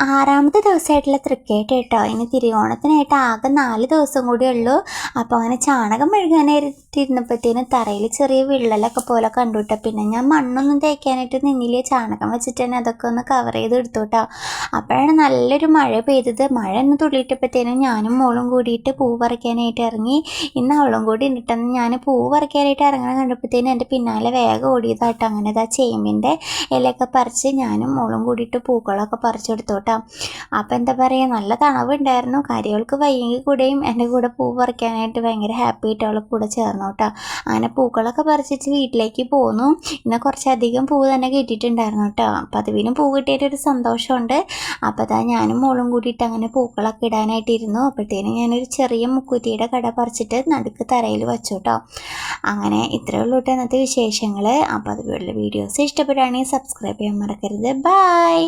6ാമത്തെ ദിവസമായിട്ടുള്ള തൃക്കേട്ട കേട്ടോ. ഇനി തിരുവോണത്തിനായിട്ട് ആകെ 4 ദിവസം കൂടിയേ ഉള്ളൂ. അപ്പോൾ അങ്ങനെ ചാണകം മെഴുകാനായിട്ടിരുന്നപ്പോഴത്തേനും തറയിൽ ചെറിയ വിള്ളലൊക്കെ പോലെ കണ്ടു കേട്ടോ. പിന്നെ ഞാൻ മണ്ണൊന്നും തേക്കാനായിട്ട് നിന്നില്ലേ, ചാണകം വെച്ചിട്ട് തന്നെ അതൊക്കെ ഒന്ന് കവർ ചെയ്ത് എടുത്തു കേട്ടോ. അപ്പോഴാണ് നല്ലൊരു മഴ പെയ്തത്. മഴ ഒന്ന് തുള്ളിയിട്ടപ്പോഴത്തേനും ഞാനും മോളും കൂടിയിട്ട് പൂ പറിക്കാനായിട്ട് ഇറങ്ങി. ഇന്ന് അവളും കൂടി ഉണ്ടിട്ടെന്ന് ഞാൻ പൂ പറിക്കാനായിട്ട് ഇറങ്ങണം കണ്ടപ്പോഴത്തേനും എൻ്റെ പിന്നാലെ വേഗം ഓടിയതാട്ടോ. അങ്ങനെ ഇതാ ചേമ്പിൻ്റെ ഇലയൊക്കെ പറിച്ച് ഞാനും മോളും കൂടിയിട്ട് പൂക്കളൊക്കെ പറിച്ചെടുത്തു കേട്ടോ. അപ്പോൾ എന്താ പറയുക, നല്ല തണവുണ്ടായിരുന്നു. കാര്യങ്ങൾക്ക് വയ്യെങ്കിൽ കൂടെയും എൻ്റെ കൂടെ പൂ പറിക്കാനായിട്ട് ഭയങ്കര ഹാപ്പി ആയിട്ട് അവൾ കൂടെ ചേർന്നു കേട്ടോ. അങ്ങനെ പൂക്കളൊക്കെ പറിച്ചിട്ട് വീട്ടിലേക്ക് പോന്നു. ഇന്ന് കുറച്ചധികം പൂ തന്നെ കിട്ടിയിട്ടുണ്ടായിരുന്നു കേട്ടോ. അപ്പോൾ അതിനും പൂ കിട്ടിയിട്ടൊരു സന്തോഷമുണ്ട്. അപ്പോൾ അതാ ഞാനും മോളും കൂടിയിട്ട് അങ്ങനെ പൂക്കളൊക്കെ ഇടാനായിട്ടിരുന്നു. അപ്പോഴത്തേനും ഞാനൊരു ചെറിയ മുക്കുറ്റിയുടെ കട പറിച്ചിട്ട് നടുക്ക് തറയിൽ വെച്ചു കേട്ടോ. അങ്ങനെ ഇത്രയേ ഉള്ളൂ കേട്ടോ ഇന്നത്തെ വിശേഷങ്ങൾ. അപ്പോൾ അതുപോലുള്ള വീഡിയോസ് ഇഷ്ടപ്പെടുകയാണെങ്കിൽ സബ്സ്ക്രൈബ് ചെയ്യാൻ മറക്കരുത്. ബൈ.